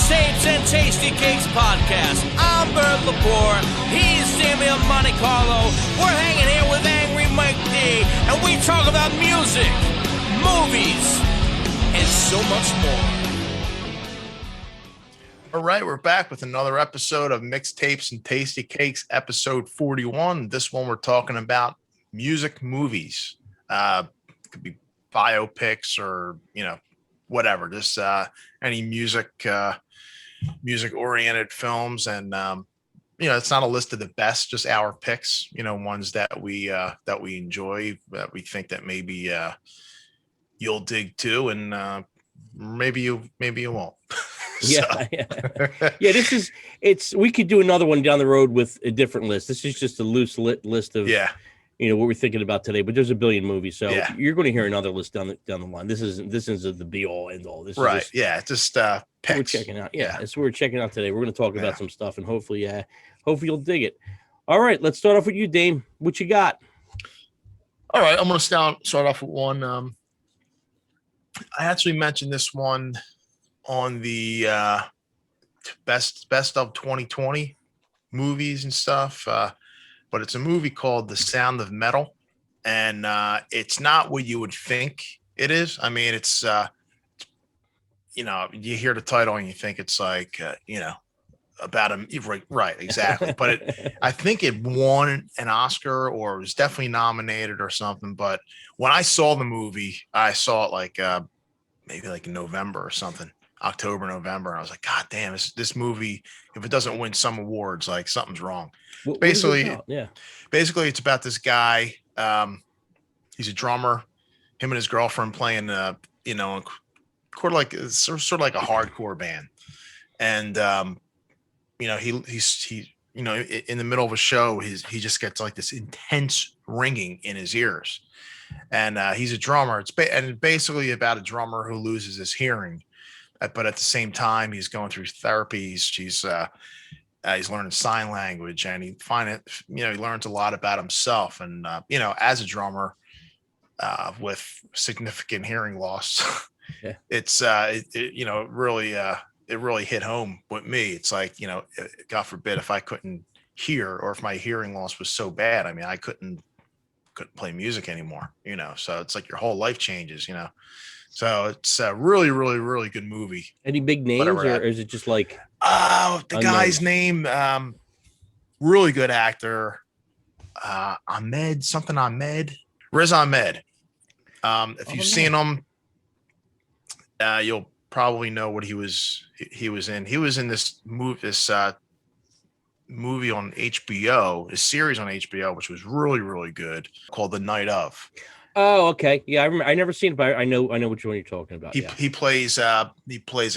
Mixtapes and Tasty Cakes podcast. I'm Bert Lepore. He's Sammy Monte Carlo. We're hanging here with Angry Mike D, and we talk about music, movies, and so much more. All right, we're back with another episode of Mixtapes and Tasty Cakes, episode 41. This one we're talking about music movies. It could be biopics or, whatever, just any music oriented films. And it's not a list of the best, just our picks, ones that we enjoy, that we think that maybe you'll dig too, and maybe you won't. Yeah. We could do another one down the road with a different list. This is just a loose list of what we're thinking about today, but there's a billion movies, so you're going to hear another list down the line. This isn't the be all end all. This right. Is just, Picks. we're checking out. It's what we're checking out today. We're going to talk about some stuff, and hopefully you'll dig it. All right, let's start off with you, Dame. What you got? All right, I'm going to start off with one. I actually mentioned this one on the best of 2020 movies and stuff, but it's a movie called The Sound of Metal, and it's not what you would think it is. I mean, it's you hear the title and you think it's like about him, right, exactly. But I think it won an Oscar or was definitely nominated or something. But when I saw the movie, I saw it like maybe like in November or something. October, November, and I was like, God damn, this movie, if it doesn't win some awards, like something's wrong. Basically, it's about this guy. He's a drummer. Him and his girlfriend playing, sort of like a hardcore band, and he's in the middle of a show, he just gets like this intense ringing in his ears, and he's a drummer. It's basically about a drummer who loses his hearing. But at the same time, he's going through therapy. He's learning sign language, and he learns a lot about himself. And as a drummer with significant hearing loss, it's it really hit home with me. It's like, God forbid if I couldn't hear, or if my hearing loss was so bad, I mean, I couldn't play music anymore. So it's like your whole life changes. So it's a really, really, really good movie. Any big names, or is it just like the guy's name? Really good actor, Riz Ahmed. If you've seen him, you'll probably know what he was in. He was in this movie on HBO, a series on HBO, which was really, really good, called The Night Of. Oh, okay. Yeah, I remember. I never seen it, but I know which one you're talking about. He plays a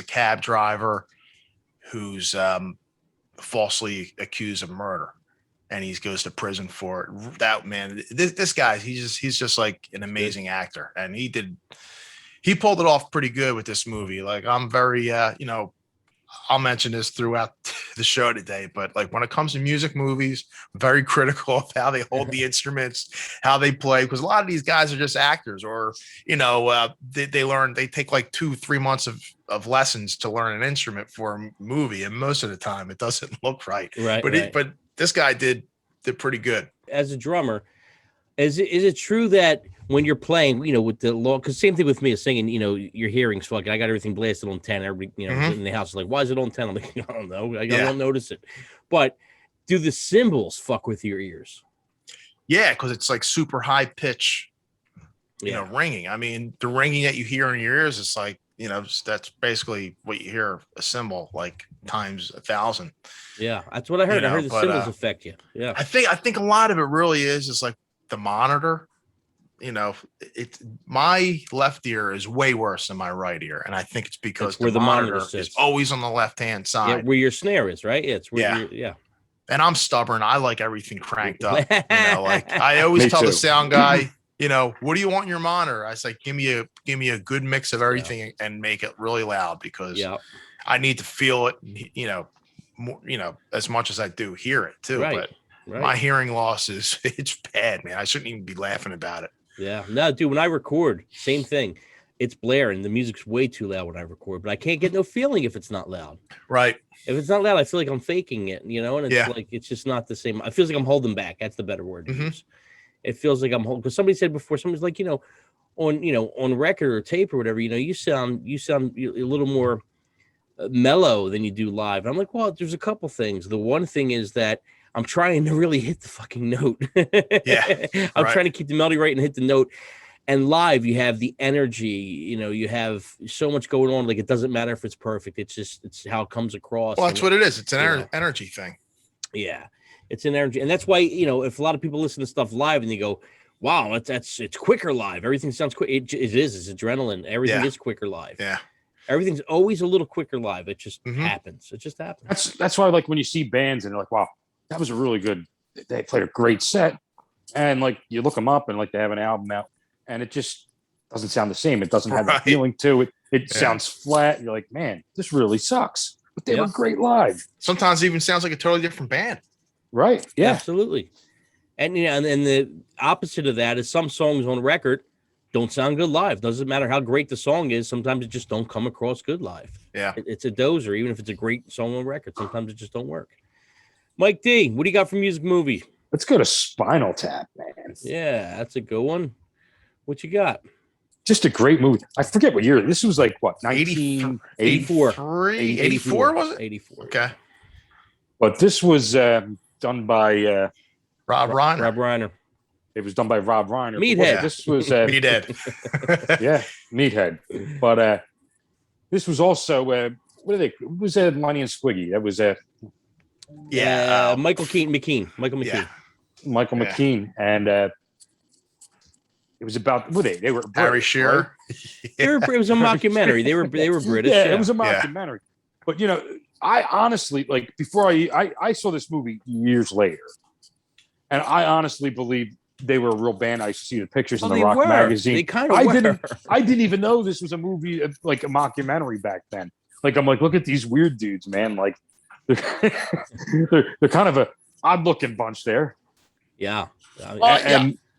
cab driver who's falsely accused of murder, and he goes to prison for it. That man, this guy, he's just like an amazing actor, and he pulled it off pretty good with this movie. Like, I'm very I'll mention this throughout the show today, but like when it comes to music movies, I'm very critical of how they hold the instruments, how they play, because a lot of these guys are just actors, or they take like 2-3 months of lessons to learn an instrument for a movie, and most of the time it doesn't look right. But this guy did pretty good. As a drummer, is it true that when you're playing, with the law, because same thing with me as singing, your hearing's fucking, I got everything blasted on 10. Everybody, in the house is like, why is it on 10? I'm like, I don't know. I don't notice it. But do the cymbals fuck with your ears? Yeah, because it's like super high pitch, ringing. I mean, the ringing that you hear in your ears is like, that's basically what you hear a cymbal like times 1,000. Yeah, that's what I heard. I heard the cymbals affect you. Yeah, I think a lot of it really is like the monitor. My left ear is way worse than my right ear, and I think it's because the monitor is always on the left hand side. Yeah, where your snare is, right? It's where And I'm stubborn. I like everything cranked up. Like I always tell the sound guy, what do you want in your monitor? I say, give me a good mix of everything and make it really loud, because I need to feel it, more, as much as I do hear it too. Right. But my hearing loss it's bad, man. I shouldn't even be laughing about it. Yeah, no, dude, when I record, same thing. it's blaring. The music's way too loud when I record, but I can't get no feeling if it's not loud. Right. If it's not loud, I feel like I'm faking it, you know, and it's like, it's just not the same. It feels like I'm holding back. That's the better word to use. It feels like I'm holding, because somebody said before, somebody's like, on record or tape or whatever, you sound a little more mellow than you do live. And I'm like, well, there's a couple things. The one thing is that I'm trying to really hit the fucking note. I'm trying to keep the melody right and hit the note. And live, you have the energy, you have so much going on. Like, it doesn't matter if it's perfect. It's how it comes across. Well, that's what it is. It's an energy thing. Yeah. It's an energy. And that's why, if a lot of people listen to stuff live and they go, wow, it's quicker live. Everything sounds quick. It is. It's adrenaline. Everything is quicker live. Yeah. Everything's always a little quicker live. It just happens. It just happens. That's why, like, when you see bands and they're like, wow, that was a really good, they played a great set. And like, you look them up and like they have an album out and it just doesn't sound the same. It doesn't have the feeling to it. It sounds flat. You're like, man, this really sucks. But they were great live. Sometimes it even sounds like a totally different band. Right. Yeah. Absolutely. And and the opposite of that is some songs on record don't sound good live. Doesn't matter how great the song is. Sometimes it just don't come across good live. Yeah. It's a dozer, even if it's a great song on record. Sometimes it just don't work. Mike D, what do you got for music movie? Let's go to Spinal Tap, man. Yeah, that's a good one. What you got? Just a great movie. I forget what year. This was like, what, 1984. 84 was it? 84. Okay. But this was done by Rob Reiner. It was done by Rob Reiner. Meathead. This was Meathead. Yeah, Meathead. But this was also what are they? Who was Lonnie and Squiggy? That was Michael McKean. Michael McKean, and it was about they were Harry Shearer. Right? It was a mockumentary. They were British. Yeah, it was a mockumentary. But I honestly, like, before I saw this movie years later, and I honestly believe they were a real band. I used to see the pictures in the Rock magazine. They kind of were. I didn't even know this was a movie, like a mockumentary back then. Like, I'm like, look at these weird dudes, man. Like, they're kind of a odd looking bunch there. Yeah.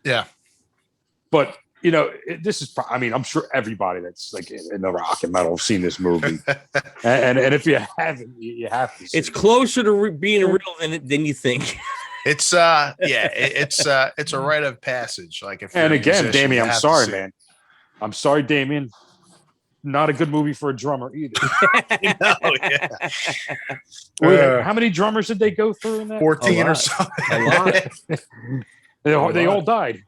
Yeah. But this is. I mean, I'm sure everybody that's like in the rock and metal have seen this movie, and if you haven't, you have to. It's closer to being real than you think. It's it's a rite of passage. Like, if and again, Damien, I'm sorry, man. I'm sorry, Damien. Not a good movie for a drummer either. How many drummers did they go through in that? 14 or something. A lot. They all died.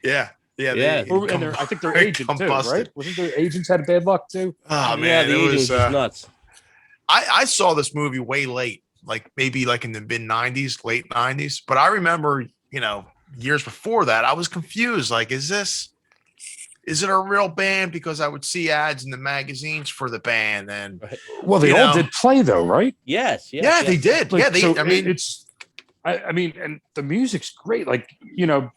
Yeah. And I think their agent too, right? Wasn't their agents had bad luck too? Oh man, the agent was nuts. I saw this movie way late, like maybe like in the mid 90s, late 90s. But I remember, years before that, I was confused. Like, is it a real band? Because I would see ads in the magazines for the band, and they all did play though, right? Yes. They did. Like, it's. I mean, and the music's great. Like,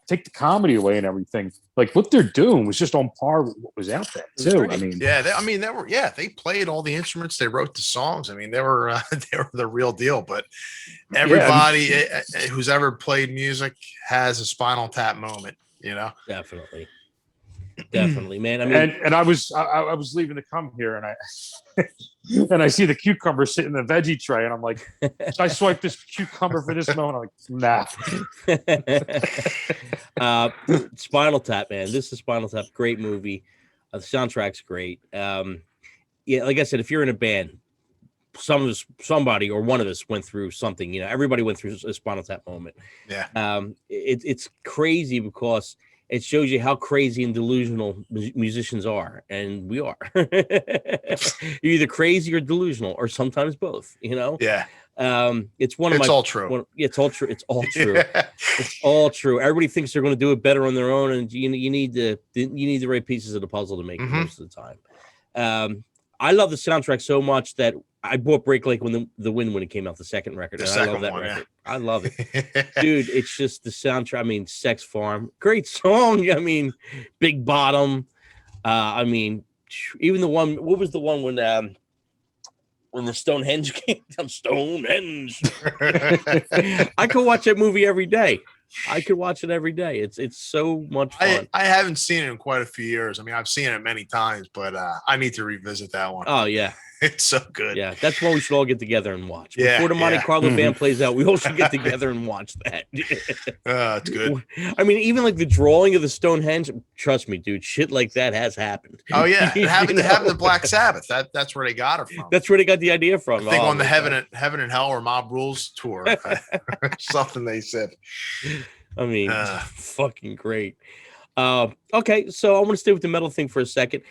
take the comedy away and everything. Like, what they're doing was just on par with what was out there too. I mean, they played all the instruments. They wrote the songs. I mean, they were the real deal. But everybody who's ever played music has a Spinal Tap moment. Definitely, man. I mean, and I was leaving to come here, and I see the cucumber sitting in the veggie tray, and I'm like, should I swipe this cucumber for this moment? I'm like, nah. Spinal Tap, man. This is Spinal Tap. Great movie. The soundtrack's great. Like I said, if you're in a band, somebody or one of us went through something. Everybody went through a Spinal Tap moment. Yeah. It's crazy because it shows you how crazy and delusional musicians are, and we are. You're either crazy or delusional, or sometimes both. Yeah. It's all true. It's all true. It's all true. It's all true. Everybody thinks they're going to do it better on their own, and you need the right pieces of the puzzle to make it most of the time. I love the soundtrack so much that I bought Break Like when the Wind when it came out, the second record. I love that record. Yeah. I love it. Dude, it's just the soundtrack. I mean, Sex Farm, great song. I mean, Big Bottom. I mean, even the one, what was the one when the Stonehenge came down? Stonehenge. I could watch that movie every day. I could watch it every day. It's so much fun. I haven't seen it in quite a few years. I mean, I've seen it many times, but I need to revisit that one. Oh yeah. It's so good. Yeah, that's one we should all get together and watch. Yeah, Before the Monte Carlo Mhm. band plays out, we all should get together and watch that. It's good. I mean, even like the drawing of the Stonehenge, trust me, dude, shit like that has happened. Oh yeah, it happened You to know? happen to Black Sabbath. That's where they got it from. That's where they got the idea from. I think Oh, on the my Heaven and Hell or Mob Rules tour, something they said. God. I mean, fucking great. Okay, so I want to stay with the metal thing for a second.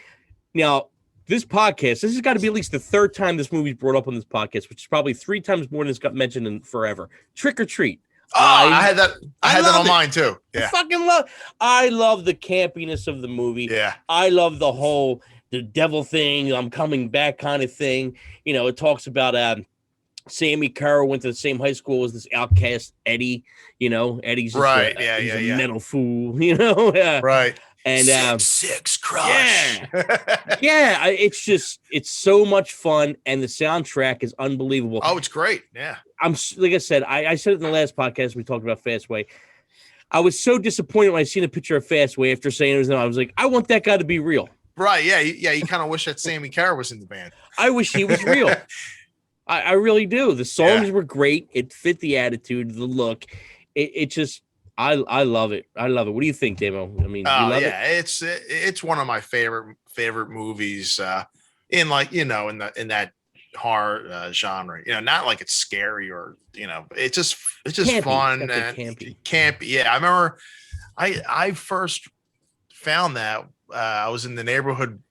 Now, this has got to be at least the third time this movie's brought up on this podcast, which is probably 3 times more than it's got mentioned in forever. Trick or Treat. I had that. I had that on love it. mine too. Yeah. I love the campiness of the movie. Yeah. I love the devil thing, I'm coming back kind of thing. You know, it talks about Sammy Kerr went to the same high school as this outcast Eddie. You know, Eddie's just Right. he's a Yeah. metal fool. You know, Right. and six crush. yeah, it's so much fun, and the soundtrack is unbelievable. Oh, it's great. Yeah. I'm like I said, I said it in the last podcast we talked about Fastway. I was so disappointed when I seen a picture of Fastway after saying it was. I was like, I want that guy to be real. Right. Yeah. You kind of wish that Sammy Kerr was in the band. I wish he was real. I really do. The songs were great. It fit the attitude, the look. It just, I love it. I love it. What do you think, Damo? I mean, you love it? It's one of my favorite movies. In like in that horror genre. You know, not like it's scary or it's just Campy. fun That's and campy. campy. Yeah, I remember I first found that I was in the neighborhood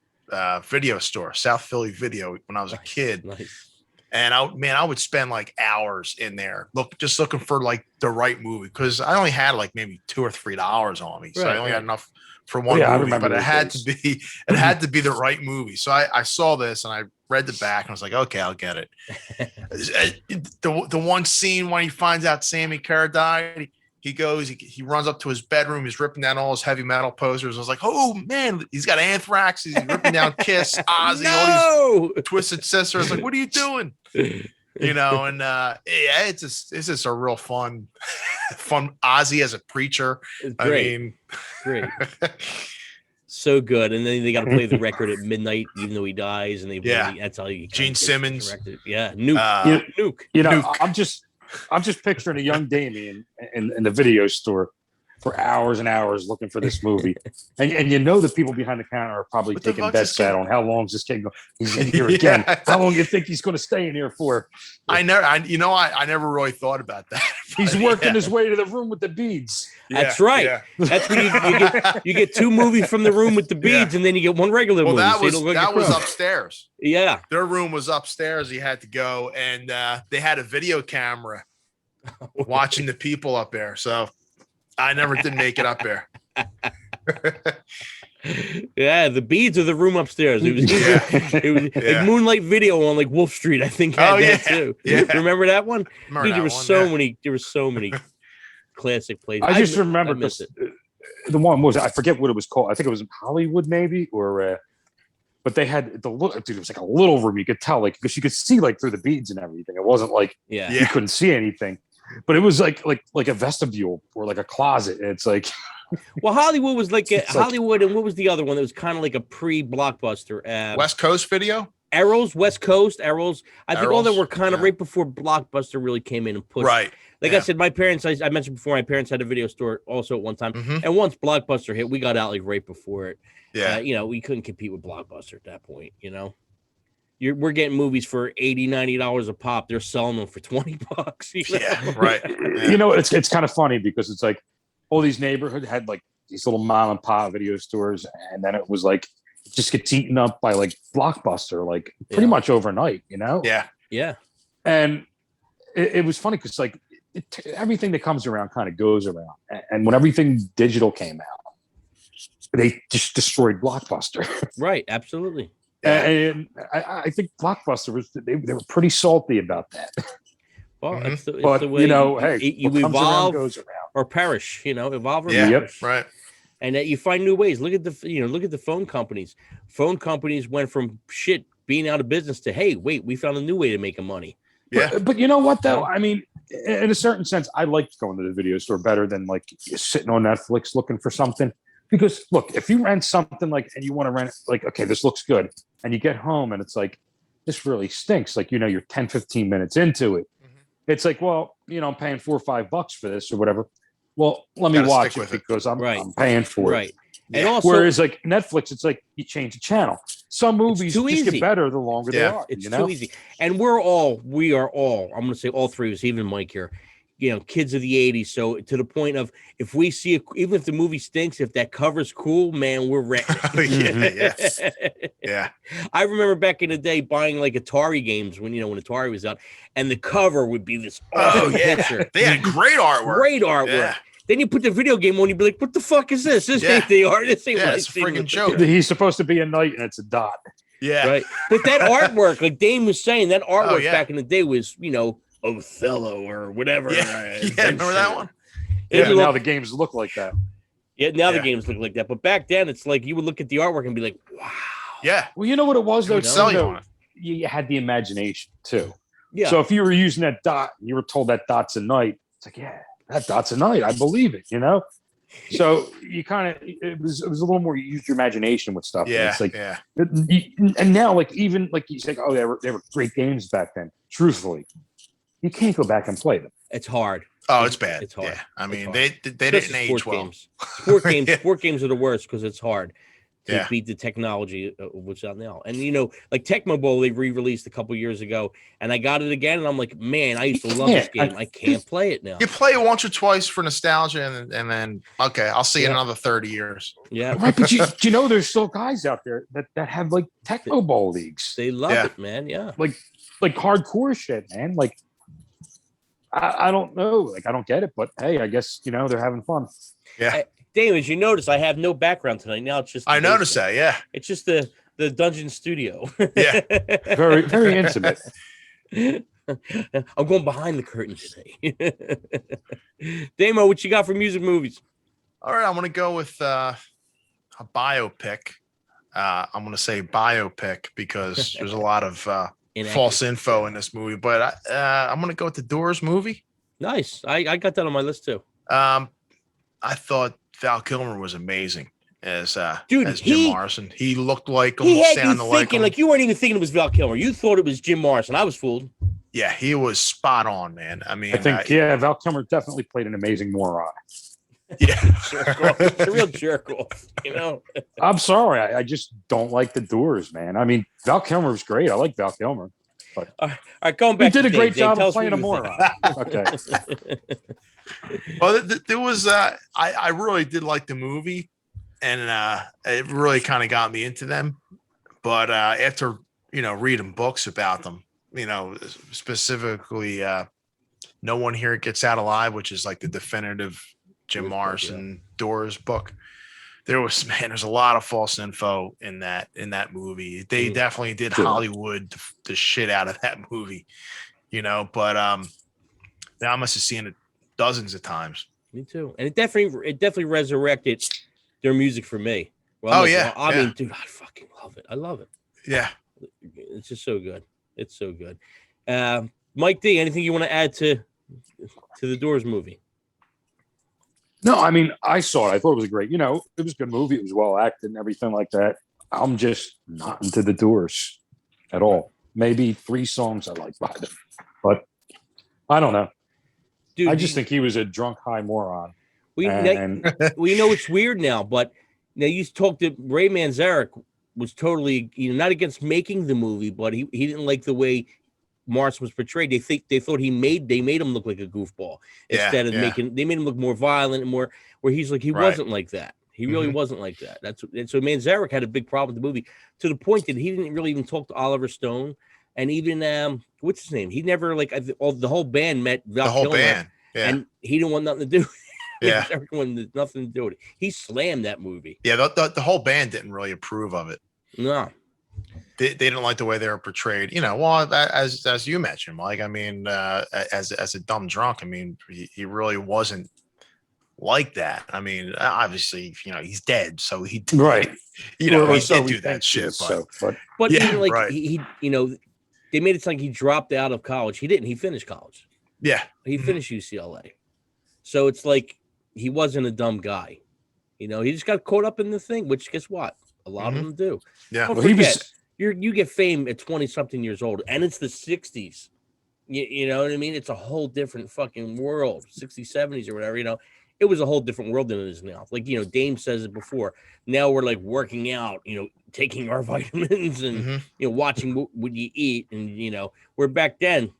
video store, South Philly Video, when I was a kid. Nice. And I would spend like hours in there looking for like the right movie, because I only had like maybe $2 or $3 on me, so I only had enough for one I movie. remember But those it days. had to be the right movie. So I saw this and I read the back and I was like, okay, I'll get it. The one scene when he finds out Sammy Kerr died, he runs up to his bedroom, he's ripping down all his heavy metal posters. I was like, oh man, he's got Anthrax, he's ripping down Kiss, Ozzy, all these Twisted Sister. I was like, what are you doing? And it's just a real fun Ozzy as a preacher. It's great. Great. So good. And then they got to play the record at midnight, even though he dies. And that's how you Gene Simmons. directed. Yeah. Nuke. Nuke. Nuke. I'm just picturing a young Damien in the video store for hours and hours looking for this movie. and the people behind the counter are probably taking bets on how long is this kid going. He's in here again. How long do you think he's going to stay in here for? I never really thought about that. He's working his way to the room with the beads. That's right. Yeah. That's when you get 2 movies from the room with the beads, and then you get 1 regular movie. That was upstairs. Yeah. Their room was upstairs. He had to go, and they had a video camera watching the people up there. So I never did make it up there. Yeah, the beads of the room upstairs. It was like Moonlight Video on like Wolf Street, I think. Too. Yeah. Remember that one? Dude, there were so many classic plays. I just remember the one was, I forget what it was called. I think it was in Hollywood maybe, or but they had the look, dude, it was like a little room. You could tell, like, because you could see like through the beads and everything. It wasn't like you couldn't see anything, but it was like a vestibule or like a closet. And it's like, well, Hollywood was like Hollywood, and what was the other one that was kind of like a pre-blockbuster? West Coast Video? Arrows, West Coast, Arrows. I think all that were kind of right before Blockbuster really came in and pushed. Right. Like I said, my parents, I mentioned before, my parents had a video store also at one time. Mm-hmm. And once Blockbuster hit, we got out like right before it. Yeah. We couldn't compete with Blockbuster at that point, We're getting movies for $80, $90 a pop. They're selling them for $20. Yeah, right. Yeah. It's kind of funny because it's like all these neighborhoods had like these little mom and pop video stores, and then it was like it just gets eaten up by like Blockbuster, like pretty much overnight, Yeah. Yeah. And it was funny because like everything that comes around kind of goes around, and when everything digital came out, they just destroyed Blockbuster. Right. Absolutely. And I think Blockbuster they were pretty salty about that. Well, it's the but way you evolve goes around. or perish. Evolve or Yep. perish. Right. And that you find new ways. Look at the phone companies. Phone companies went from shit being out of business to, hey, wait, we found a new way to make money. Yeah. But you know what though? I mean, in a certain sense, I liked going to the video store better than like sitting on Netflix looking for something. Because look, if you rent something like, and you want to rent it, like, okay, this looks good. And you get home and it's like, this really stinks. Like, you're 10, 15 minutes into it. It's like, well, I'm paying $4 or $5 for this or whatever. Well, let me watch it because I'm paying for it. And also, whereas like Netflix, it's like you change the channel. Some movies just get better the longer they are. It's too easy. And we are all, I'm going to say all three of us, even Mike here, kids of the 80s. So to the point of, if we see, even if the movie stinks, if that cover's cool, man, we're ready. Yeah. I remember back in the day buying like Atari games when Atari was out, and the cover would be this picture. They had great artwork. Yeah. Then you put the video game on, you'd be like, what the fuck is this? This ain't the art. This ain't it's a freaking joke. He's supposed to be a knight and it's a dot. Yeah. Right. But that artwork, like Dane was saying, that artwork back in the day was, Othello or whatever. Yeah, remember that one? Yeah, now the games look like that. Yeah, now the games look like that. But back then, it's like you would look at the artwork and be like, wow. Yeah. Well, you know what it was, though? Sell you on it. You had the imagination, too. Yeah. So if you were using that dot and you were told that dot's a knight, it's like, yeah, that dot's a knight. I believe it, So you kind of, it was a little more, you used your imagination with stuff. Yeah. It's like, yeah. And now, like, even like you say, oh, they were great games back then. Truthfully, you can't go back and play them. It's hard. Oh, it's bad. It's hard. Yeah. I mean, they didn't age well. Sport games are the worst because it's hard to beat the technology of what's out now. And like Tecmo Bowl, they re-released a couple years ago, and I got it again, and I'm like, man, I used to love this game. I can't play it now. You play it once or twice for nostalgia, and then okay, I'll see it in another 30 years. Yeah, right. But there's still guys out there that have like Tecmo Bowl leagues. They love it, man. Yeah, like hardcore shit, man. Like I don't know, like I don't get it, but hey, I guess they're having fun. Yeah. Dave, as you notice, I have no background tonight. Now it's just I noticed that. Yeah, it's just the dungeon studio. Yeah, very very intimate. I'm going behind the curtain today. Damo, what you got for music movies? All right, I'm going to go with a biopic. I'm going to say biopic because there's a lot of false info in this movie. But I'm going to go with the Doors movie. Nice. I got that on my list too. I thought Val Kilmer was amazing as Jim Morrison. He looked like him. He had you thinking like you weren't even thinking it was Val Kilmer. You thought it was Jim Morrison. I was fooled. Yeah, he was spot on, man. I mean, I think Val Kilmer definitely played an amazing moron. Yeah, a real jerk off. I'm sorry, I just don't like the Doors, man. I mean, Val Kilmer was great. I like Val Kilmer. But all right, going back. He did a great job of playing a moron. Okay. Well, there was I really did like the movie, and it really kind of got me into them. But after reading books about them, specifically No One Here Gets Out Alive, which is like the definitive Jim Morrison Doors book, there's a lot of false info in that movie. They definitely did Hollywood the shit out of that movie, but I must have seen it dozens of times. Me too. And it definitely resurrected their music for me. Well, I mean, dude, I fucking love it. I love it. Yeah. It's just so good. It's so good. Mike D, anything you want to add to the Doors movie? No, I mean, I saw it. I thought it was a great, it was a good movie. It was well acted and everything like that. I'm just not into the Doors at all. Maybe 3 songs I like by them, but I don't know. Dude, I just think he was a drunk high moron. We know it's weird now, but now you talked to Ray Manzarek was totally not against making the movie, but he didn't like the way Morrison was portrayed. They thought they made him look like a goofball instead of they made him look more violent and more where he's like he wasn't like that. He really wasn't like that. And so Manzarek had a big problem with the movie to the point that he didn't really even talk to Oliver Stone. And even what's his name? He never the whole band met Val Kilmer, band, and he didn't want nothing to do with it. Yeah, everyone did nothing to do with it. He slammed that movie. Yeah, the whole band didn't really approve of it. No, they didn't like the way they were portrayed. Well, as you mentioned, Mike. I mean, as a dumb drunk. I mean, he really wasn't like that. I mean, obviously, he's dead, so he did, right. He did do that shit. But even he they made it sound like he dropped out of college. He didn't. He finished college. Yeah. He finished UCLA. So it's like he wasn't a dumb guy. You know, he just got caught up in the thing, which guess what? A lot of them do. Yeah. Don't Well, he forget, was- you get fame at 20-something years old, and it's the 60s. You know what I mean? It's a whole different fucking world, 60s, 70s or whatever, you know. It was a whole different world than it is now. Like, you know, Dame says it before. Now we're like working out, you know, taking our vitamins and, you know, watching what you eat. And, you know, where back then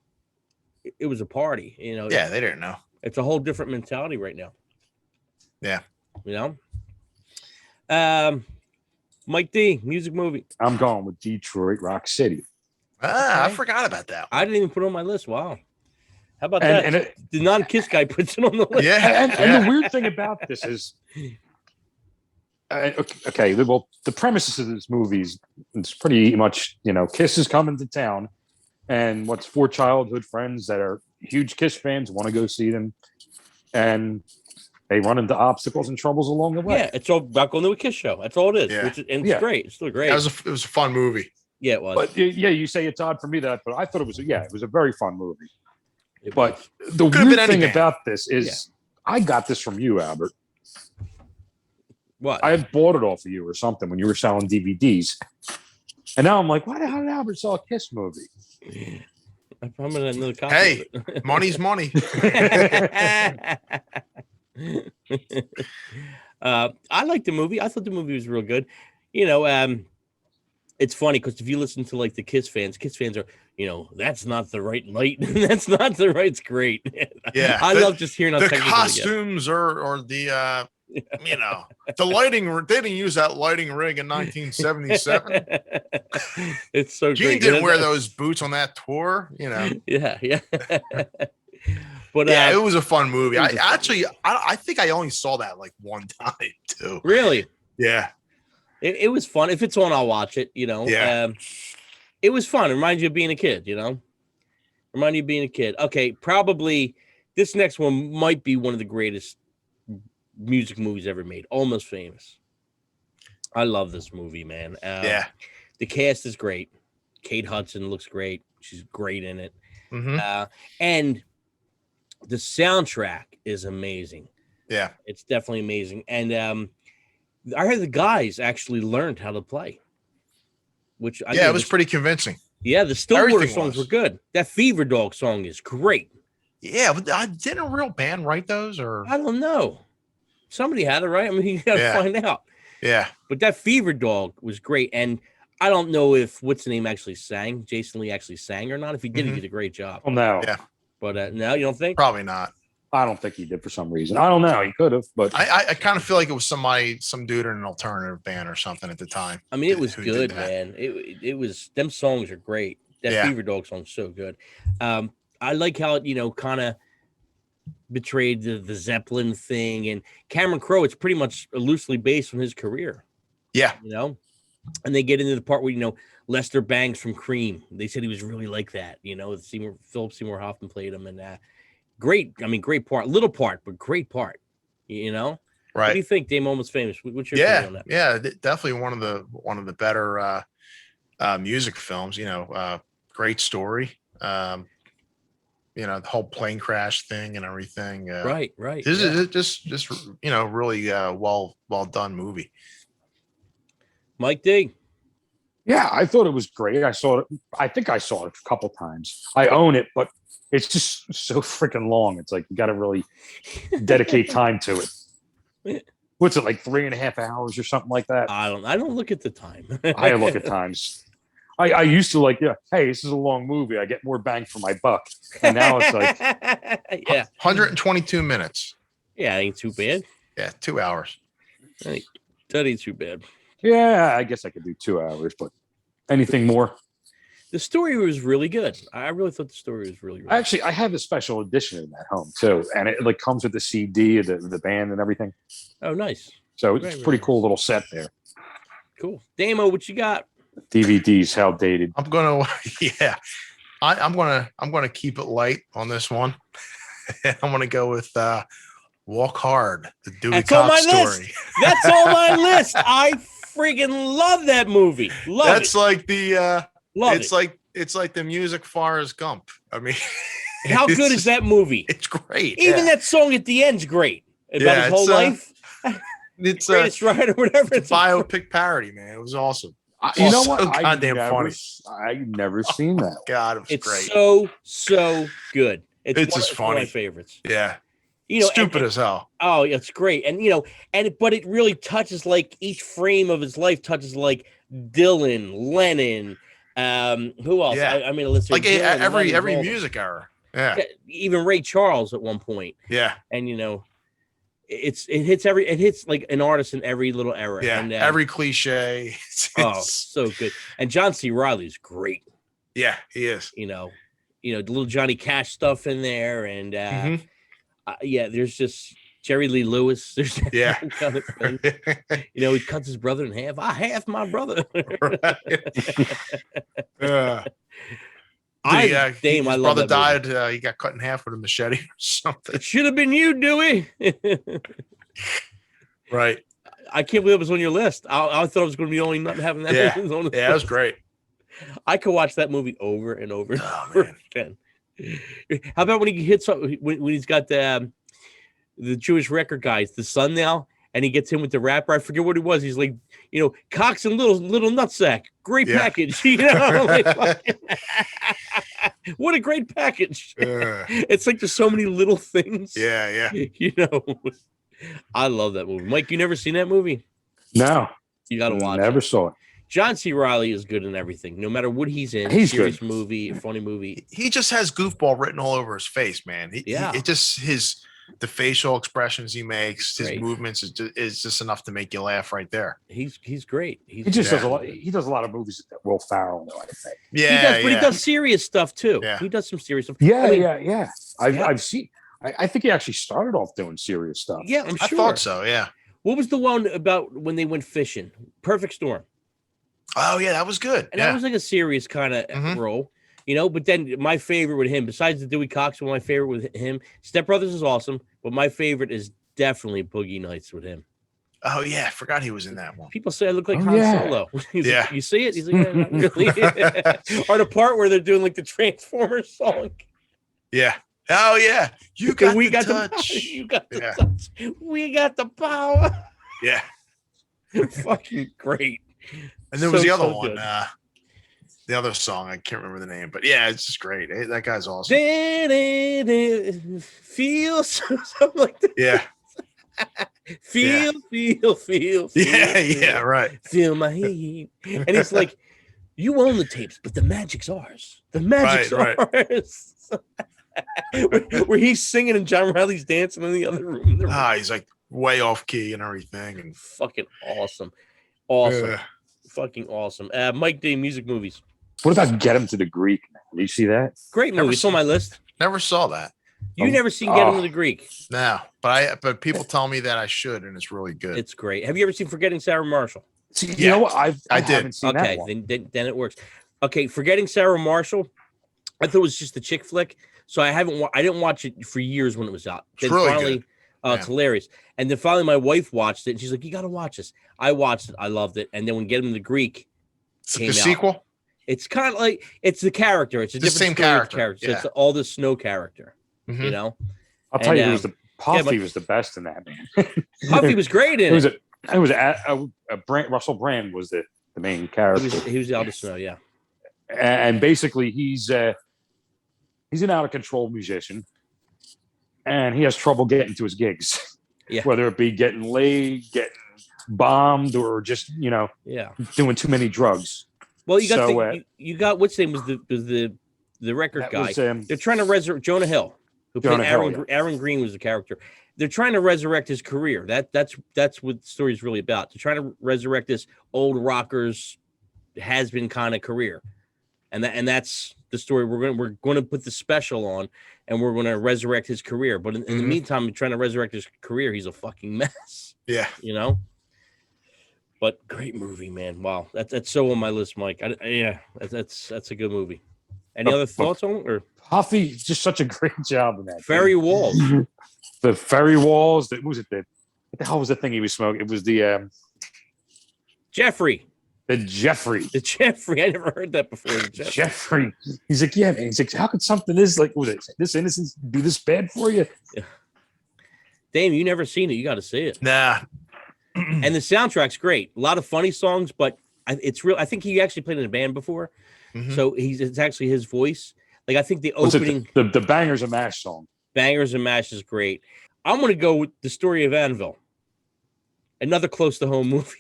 it was a party, you know. Yeah, they didn't know. It's a whole different mentality right now. Yeah. You know? Mike D, music movie. I'm going with Detroit Rock City. I Okay. forgot about that one. I didn't even put it on my list. Wow. How about And that? The non-Kiss guy puts it on the list. Yeah. And the weird thing about this is, okay, well, the premises of this movie is it's pretty much, you know, Kiss is coming to town, and what's four childhood friends that are huge Kiss fans want to go see them, and they run into obstacles and troubles along the way. Yeah, it's all about going to a Kiss show. That's all it is. Yeah. And it's great. It's still great. It was a fun movie. Yeah, it was. But yeah, you say it's odd for me that, but I thought it was a very fun movie. It But was. the Could've been weird any thing band. about this is, I got this from you, Albert. What? I had bought it off of you or something when you were selling DVDs, and now I'm like, why the hell did Albert sell a Kiss movie? I'm gonna another copy. Hey, of it. money's money. I liked the movie. I thought the movie was real good. You know, it's funny because if you listen to like the Kiss fans are, you know, that's not the right light. That's not the right. It's great. Yeah, I love just hearing how The technical they get. costumes or the you know, the lighting. They didn't use that lighting rig in 1977. It's so Gene great. didn't wear those boots on that tour. You know. Yeah. But Yeah, it was a fun movie. it I was a fun actually, I think I only saw that like one time too. really, Yeah, it was fun. If it's on, I'll watch it. You know, Yeah. It was fun. It reminds you of being a kid. You know, remind you of being a kid. Okay, probably this next one might be one of the greatest music movies ever made. Almost Famous. I love this movie, man. yeah. The cast is great. Kate Hudson looks great. She's great in it. Hmm. And the soundtrack is amazing. Yeah. It's definitely amazing. And I heard the guys actually learned how to play, which I Yeah, think it was pretty convincing. yeah, the Stillwater Everything songs was. were good. That Fever Dog song is great. Yeah, but didn't a real band write those or? I don't know. Somebody had it right. I mean, you got to Yeah. find out. Yeah. But that Fever Dog was great. And I don't know if what's the name actually sang, Jason Lee actually sang or not. If he did, he Mhm. did a great job. Oh no, Yeah. But no, you don't think? Probably not. I don't think he did for some reason. I don't know. He could have, but I kind of feel like it was some dude in an alternative band or something at the time. I mean, it was who did good, that. man. It was them songs are great. That Yeah. Fever Dog song's so good. I like how it, you know, kind of betrayed the Zeppelin thing, and Cameron Crowe. It's pretty much loosely based on his career, Yeah. you know. And they get into the part where, you know, Lester Bangs from Cream. They said he was really like that, you know. Philip Seymour Hoffman played him, and great. I mean, great part, little part, but great part. You know. What do Right. you think? Dame Almost Famous. What's your Yeah. opinion on that? Yeah. Definitely one of the better music films. You know, great story. You know, the whole plane crash thing and everything. Right. This yeah. is just you know, really well done movie. Mike D. yeah, I thought it was great. I think I saw it a couple times. I own it, but it's just so freaking long. It's like you got to really dedicate time to it. What's it, like 3.5 hours or something like that? I don't look at the time. I look at times. I used to like, yeah, hey, this is a long movie. I get more bang for my buck. And now it's like, yeah, 122 minutes. yeah, ain't too bad. Yeah, 2 hours. That ain't too bad. yeah, I guess I could do 2 hours, but anything more? The story was really good. I really thought the story was really good. Actually, I have a special edition in that home too, and it like comes with the CD, the band, and everything. Oh, nice, So it's Very, a very pretty nice. cool little set there. cool. Damo, what you got? DVDs, how dated? I'm gonna yeah. I'm gonna keep it light on this one. I'm gonna go with Walk Hard, the Dewey That's on Cox my story. list. That's on my list. I freaking love that movie. Love That's it. like the Love it's it. like the music Forrest Gump. I mean, How good is that movie? It's great. Even that song at the end's great. About his whole life. It's Greatest Ride or whatever. It's a biopic parody, man. It was awesome. You know what? So goddamn funny. I've never seen that. God, it was it's great. So good. It's just funny. One of my favorites. Yeah. Stupid as hell. Oh, it's great. And but it really touches like each frame of his life touches like Dylan, Lennon, who else? Yeah. I mean, let's say like Dylan, every Lennon, music era. Yeah. Even Ray Charles at one point. Yeah. And it hits like an artist in every little era. Yeah. And, every cliche. So good. And John C. Reilly's great. Yeah, he is. The little Johnny Cash stuff in there, and there's just Jerry Lee Lewis. There's kind of thing. He cuts his brother in half. I half my brother. His I love brother that died. movie. He got cut in half with a machete or something. It should have been you, Dewey. Right. I can't believe it was on your list. I thought it was going to be only not having that. Yeah, it was great. I could watch that movie over and over and over man. again. How about when he hits when he's got the Jewish record guys, the son now, and he gets him with the rapper. I forget what it was. He's like, Cox and little nutsack. Great package. What a great package. It's like there's so many little things. Yeah. I love that movie. Mike, you never seen that movie? No. You got to watch it. Never saw it. John C. Reilly is good in everything, no matter what he's in. He's serious good. Movie, funny movie. He just has goofball written all over his face, man. The facial expressions he makes, his movements is just enough to make you laugh right there. He's great. He does a lot. He does a lot of movies that Will Ferrell, I think. Yeah, he does serious stuff too. Yeah. He does some serious stuff. Yeah. I've seen. I think he actually started off doing serious stuff. Yeah, I'm sure. I thought so. Yeah. What was the one about when they went fishing? Perfect Storm. Oh yeah, that was good. And that was like a serious kind of role, But then my favorite with him, besides the Dewey Cox, my favorite with him, Step Brothers is awesome, but my favorite is definitely Boogie Nights with him. Oh yeah, I forgot he was in that one. People say I look like Han Solo. Like, you see it? He's like, yeah, not really. Or the part where they're doing like the Transformers song. Yeah. Oh yeah, you got we the got touch. You got the touch. We got the power. Yeah. Fucking great. And there was the other one, the other song. I can't remember the name, but yeah, it's just great. That guy's awesome. Feels something like that. Yeah. Feel. Yeah, right. Feel my heat. And it's like, you own the tapes, but the magic's ours. The magic's ours. Where he's singing and John Riley's dancing in the other room. He's like way off key and everything. And fucking awesome. Fucking awesome. Mike D, music movies. What about Get Him to the Greek? Did you see that? Great movie. It's on my list. Never saw that. You never seen Get Him to the Greek? No, but people tell me that I should, and it's really good. It's great. Have you ever seen Forgetting Sarah Marshall? See, you know what? I did. Haven't seen that one. Okay, then it works. Okay, Forgetting Sarah Marshall. I thought it was just a chick flick, so I didn't watch it for years when it was out. It's really good. It's hilarious. And then finally, my wife watched it, and she's like, "You got to watch this." I watched it. I loved it. And then when Get Him to the Greek came out, sequel. It's kind of like it's the character. It's a different same character. So it's all the Snow character. Mm-hmm. I'll tell you, Puffy was the best in that, man. Puffy was great in it. It was Russell Brand was the main character. He was Elder Snow, yeah. And basically, he's an out of control musician, and he has trouble getting to his gigs. Yeah. Whether it be getting laid, getting bombed, or just doing too many drugs. Well, you got what's name was the record guy. They're trying to resurrect Jonah Hill, who played Aaron Green was the character. They're trying to resurrect his career. That's what the story is really about. They're trying to resurrect this old rocker's has-been kind of career, and that's the story. We're going to put the special on, and we're going to resurrect his career. But in the meantime, we're trying to resurrect his career. He's a fucking mess. Yeah, But great movie, man. Wow, that's so on my list, Mike. That's a good movie. Any other thoughts on it? Or Puffy just such a great job in that. Ferry Walls. The Ferry Walls. What the hell was the thing he was smoking? It was the Jeffrey. The Jeffrey. The Jeffrey. I never heard that before. The Jeffrey. Jeffrey. He's like, yeah, man. He's like, how could something this innocence be this bad for you? Yeah. Dame, you never seen it. You got to see it. Nah. And the soundtrack's great. A lot of funny songs, but it's real. I think he actually played in a band before, so it's actually his voice. Like I think the opening, the Bangers and Mash song. Bangers and Mash is great. I'm going to go with The Story of Anvil. Another close to home movie.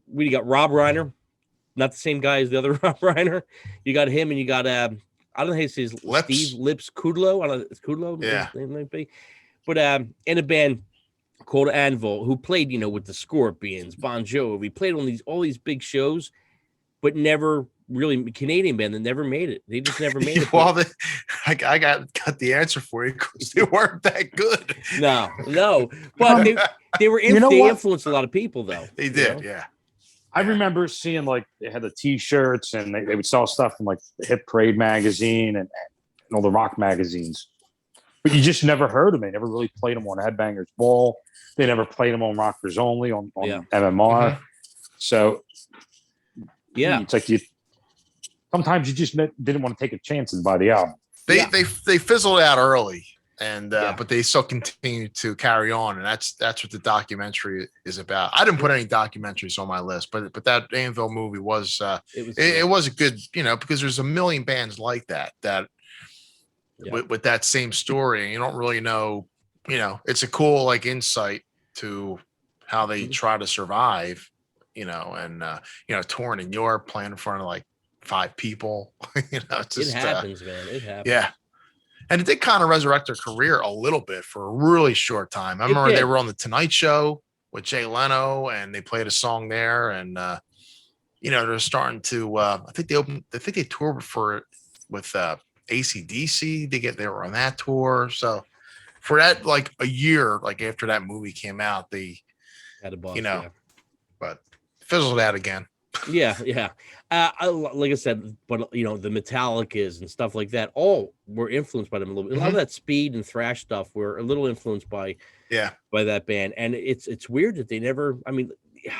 We got Rob Reiner, not the same guy as the other Rob Reiner. You got him, and you got I don't know how to say his Steve Lips Kudlow. I don't know, it's Kudlow. Yeah. His name might be. But in a band called Anvil, who played, with the Scorpions, Bon Jovi, played on all these big shows, but never really Canadian band that never made it. They just never made it. Well, I got the answer for you because they weren't that good. No, but they were they influenced a lot of people though. They did, yeah. I remember seeing like they had the T-shirts and they would sell stuff from like the Hit Parade magazine and all the rock magazines. But you just never heard them. They never really played them on Headbangers Ball. They never played them on Rockers Only on MMR. So it's like sometimes you just didn't want to take a chance and buy the album. They fizzled out early, and but they still continue to carry on, and that's what the documentary is about. I didn't put any documentaries on my list, but that Anvil movie was it was a good, because there's a million bands like that with that same story, and you don't really know, it's a cool like insight to how they try to survive, and touring in Europe, playing in front of like 5 people. It's just, it happens, man. It happens. Yeah. And it did kind of resurrect their career a little bit for a really short time. I remember they were on the Tonight Show with Jay Leno, and they played a song there, and they're starting to I think they toured with AC/DC. They were on that tour. So for that, like a year, like after that movie came out, they had a boss, but fizzled out again. Yeah. Like I said, but the Metallicas and stuff like that all were influenced by them a little bit. A lot of that speed and thrash stuff were a little influenced by that band. And it's weird that they never. I mean,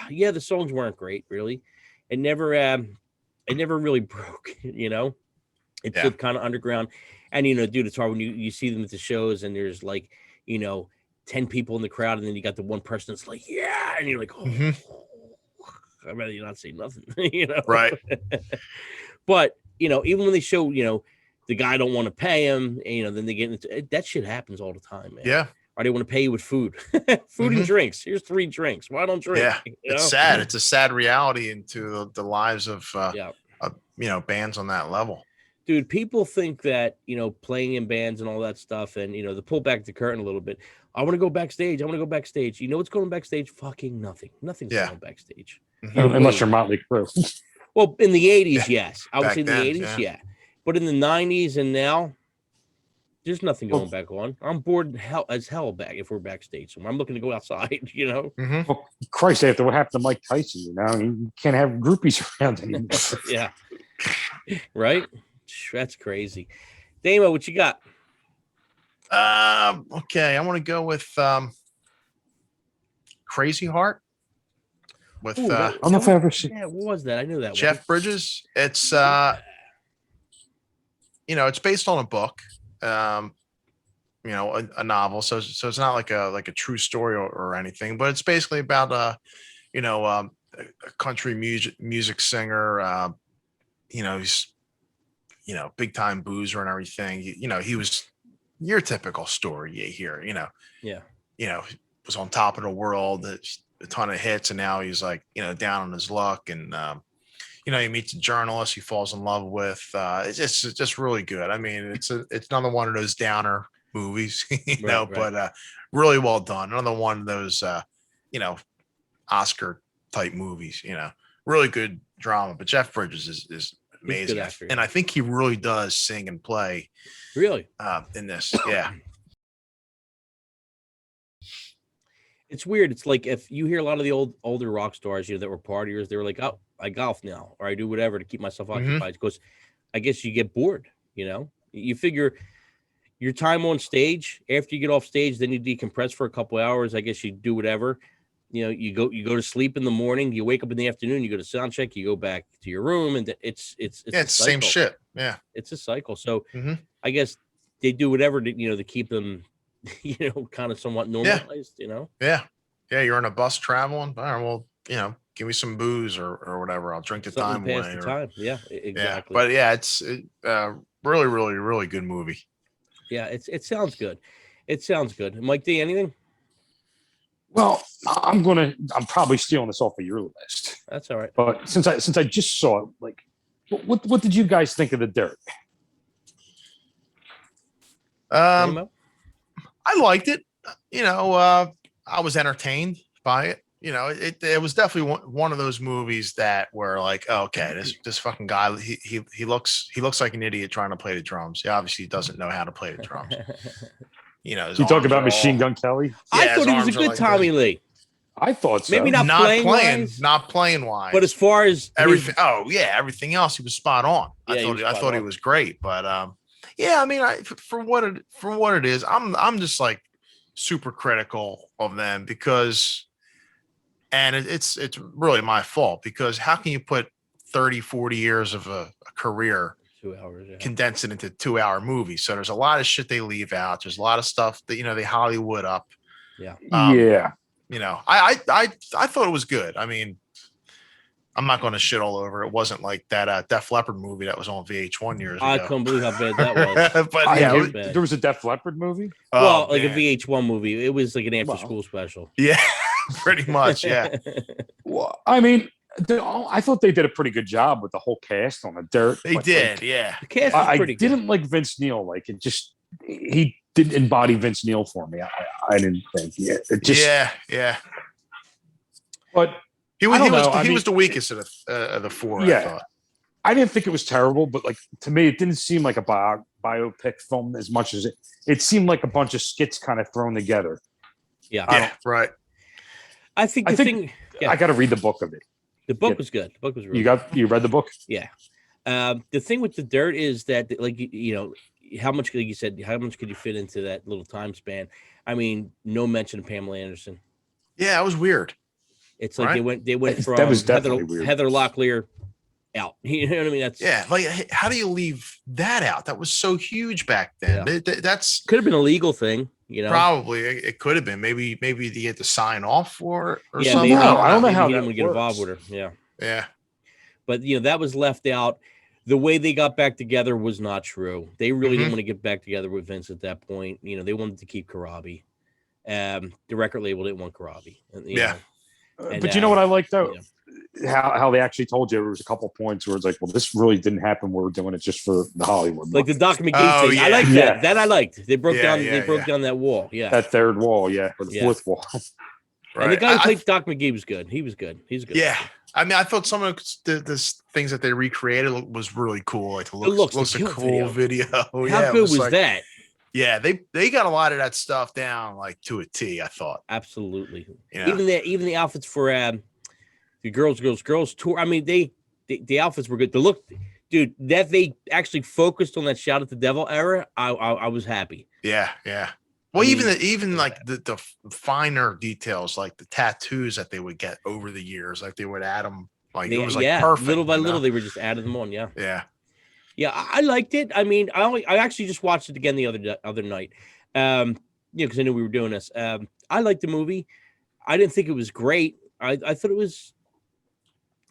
the songs weren't great, really. It never really broke. It's still kind of underground. And dude, it's hard when you see them at the shows and there's like 10 people in the crowd, and then you got the one person that's like, yeah, and you're like, oh. I'd rather you not say nothing, Right. But, even when they show, the guy don't want to pay him, and, then they get into that shit happens all the time, man. Yeah. Or they want to pay you with food, and drinks. Here's 3 drinks. Why don't drink? Yeah. It's sad. It's a sad reality into the lives of, bands on that level. Dude, people think that, playing in bands and all that stuff, and, to pull back the curtain a little bit, I want to go backstage. You know what's going backstage? Fucking nothing. Nothing's going backstage. Unless you're Motley Crue. Well, in the 80s, yes. I would Back say in the then, 80s, yeah. But in the 90s and now, there's nothing going back on. I'm bored as hell back if we're backstage somewhere. I'm looking to go outside, Well, Christ, after what happened to Mike Tyson, you can't have groupies around anymore. Yeah. Right? That's crazy. Damo, what you got? Okay, I want to go with Crazy Heart with I don't know if I ever seen. Yeah, what was that? I knew that Jeff Bridges. It's it's based on a book, a novel. So it's not like a true story or anything, but it's basically about a country music singer. He's big time boozer and everything. He was your typical story you hear. Was on top of the world, a ton of hits, and now he's like down on his luck, and he meets a journalist he falls in love with. It's just really good. I mean, it's another one of those downer movies, right. but really well done. Another one of those Oscar type movies. Really good drama. But Jeff Bridges is amazing, actor, and I think he really does sing and play. Really, in this, yeah. It's weird. It's like if you hear a lot of the older rock stars, that were partiers, they were like, "Oh, I golf now, or I do whatever to keep myself occupied." Because I guess you get bored. You figure your time on stage. After you get off stage, then you decompress for a couple hours. I guess you do whatever. You know, you go to sleep in the morning, you wake up in the afternoon, you go to sound check, you go back to your room, and it's the same shit. Yeah, it's a cycle. So Mhm. I guess they do whatever to keep them, kind of somewhat normalized. Yeah. You're on a bus traveling. All right, well, give me some booze or whatever. I'll drink the Something time to pass away. the or- time. Yeah, Yeah, exactly. but yeah, it's really, really, really good movie. Yeah, it sounds good. It sounds good. Mike D, anything? Well, I'm probably stealing this off of your list, That's all right. but since I just saw it, like, what did you guys think of The Dirt? Ramo? I liked it. I was entertained by it. It was definitely one of those movies that were like, oh, okay, this fucking guy, he looks like an idiot trying to play the drums. He obviously doesn't know how to play the drums. You talk about Machine Gun Kelly? I thought he was a good Tommy Lee. I thought so. Maybe not playing wise. But as far as everything, everything else, he was spot on. Yeah, I thought he was great. But yeah, I mean, for what it is, I'm just like super critical of them because, and it's really my fault because how can you put 30-40 years of a career 2 hours, condense it into 2-hour movies? So there's a lot of shit they leave out. There's a lot of stuff that they Hollywood up. Yeah. I thought it was good. I mean, I'm not going to shit all over. It wasn't like that Def Leppard movie that was on VH1 years ago. I couldn't believe how bad that was. But there was a Def Leppard movie. Well, like a VH1 movie. It was like an after-school special. Yeah, pretty much. Yeah. Well, I mean, I thought they did a pretty good job with the whole cast on The Dirt. They did, yeah. The cast was pretty good. I didn't like Vince Neil. Like he didn't embody Vince Neil for me. I didn't think. Yeah. But he was the weakest of the four. Yeah, I thought. I didn't think it was terrible, but like to me, it didn't seem like a biopic film as much as it seemed like a bunch of skits kind of thrown together. Yeah, right. I think I got to read the book of it. The book was good. The book was really you read the book? Yeah. The thing with The Dirt is that, like, how much, like you said, how much could you fit into that little time span? I mean, no mention of Pamela Anderson. Yeah, it was weird. It's like they went from that was definitely weird. Heather Locklear out. You know what I mean? That's like how do you leave that out? That was so huge back then. Yeah. That's could have been a legal thing. Probably it could have been. Maybe they had to sign off for it or yeah, something. Maybe, I don't know how he that didn't get involved with her. Yeah. Yeah. But that was left out. The way they got back together was not true. They really didn't want to get back together with Vince at that point. They wanted to keep Karabi. The record label didn't want Karabi. But you know what I like though? How they actually told you there was a couple points where it's like, well, this really didn't happen. We're doing it just for the Hollywood. Like the Doc McGee thing. Yeah. I like that. Yeah. That I liked. They broke down that wall. Yeah. That third wall, or the fourth wall. Right. And the guy who played Doc McGee was good. He was good. He's good. Yeah. I mean, I thought some of the things that they recreated was really cool. Like looks a cool video. How good was that? Yeah, they got a lot of that stuff down like to a T, I thought. Absolutely. Even the outfits for the girls tour. I mean, the outfits were good. The look, dude, that they actually focused on that Shout at the Devil era. I was happy. Yeah. Well, even like the finer details, like the tattoos that they would get over the years, like they would add them, like it was like perfect. Little by little, they were just adding them on. Yeah. I liked it. I mean, I actually just watched it again the other night. Because I knew we were doing this. I liked the movie. I didn't think it was great. I thought it was.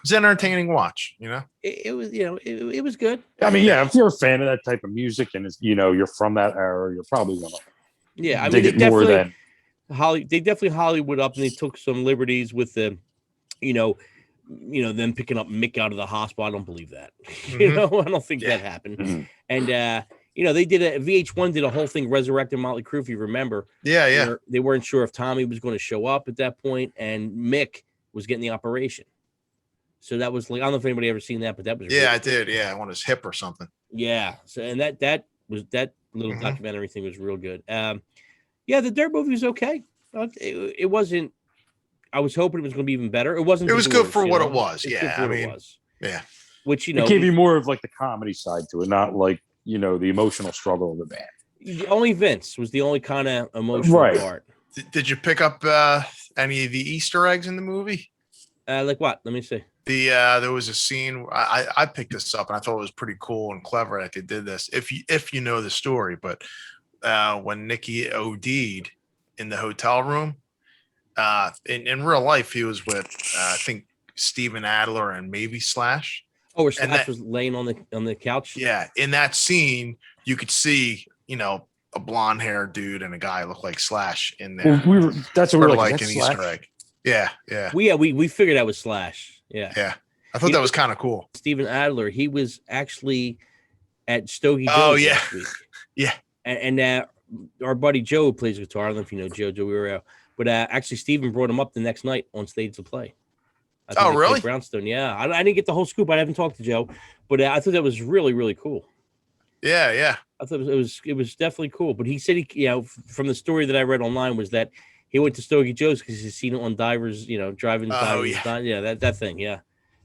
It's an entertaining watch. It was. It was good. I mean, if you're a fan of that type of music and you're from that era, you're probably gonna. Yeah, I mean, they definitely Hollywood up, and they took some liberties with the, them picking up Mick out of the hospital. I don't believe that. I don't think that happened. Mm-hmm. And they did VH1 did a whole thing resurrecting Motley Crue, if you remember. Yeah. They weren't sure if Tommy was going to show up at that point, and Mick was getting the operation. So that was like, I don't know if anybody ever seen that, but that was I did. Yeah, on his hip or something. Yeah. So and that little documentary thing was real good. The Dirt movie was okay. It wasn't. I was hoping it was going to be even better. It wasn't. It was good for what it It was. was. Yeah. Which it gave you more of like the comedy side to it, not like the emotional struggle of the band. Only Vince was the only kind of emotional part. Did you pick up any of the Easter eggs in the movie? Like what? Let me see. There was a scene. I picked this up and I thought it was pretty cool and clever that they did this. If you know the story, but when Nicky OD'd in the hotel room, in real life he was with I think Steven Adler and maybe Slash. Oh, where Slash was laying on the couch. Yeah, in that scene you could see a blonde haired dude and a guy look like Slash in there. Well, that's what we're like an Easter egg. Yeah. We figured that was Slash. Yeah. I thought that was kind of cool. Steven Adler, he was actually at Stogie Joe's last week. Yeah. And our buddy Joe who plays guitar. I don't know if you know Joe Guerrero, but actually Steven brought him up the next night on stage to play. Oh, really? Brownstone. Yeah. I didn't get the whole scoop. I haven't talked to Joe, but I thought that was really, really cool. Yeah. I thought it was definitely cool. But he said from the story that I read online was that he went to Stogie Joe's because he's seen it on divers, driving divers. Yeah, that thing. Yeah.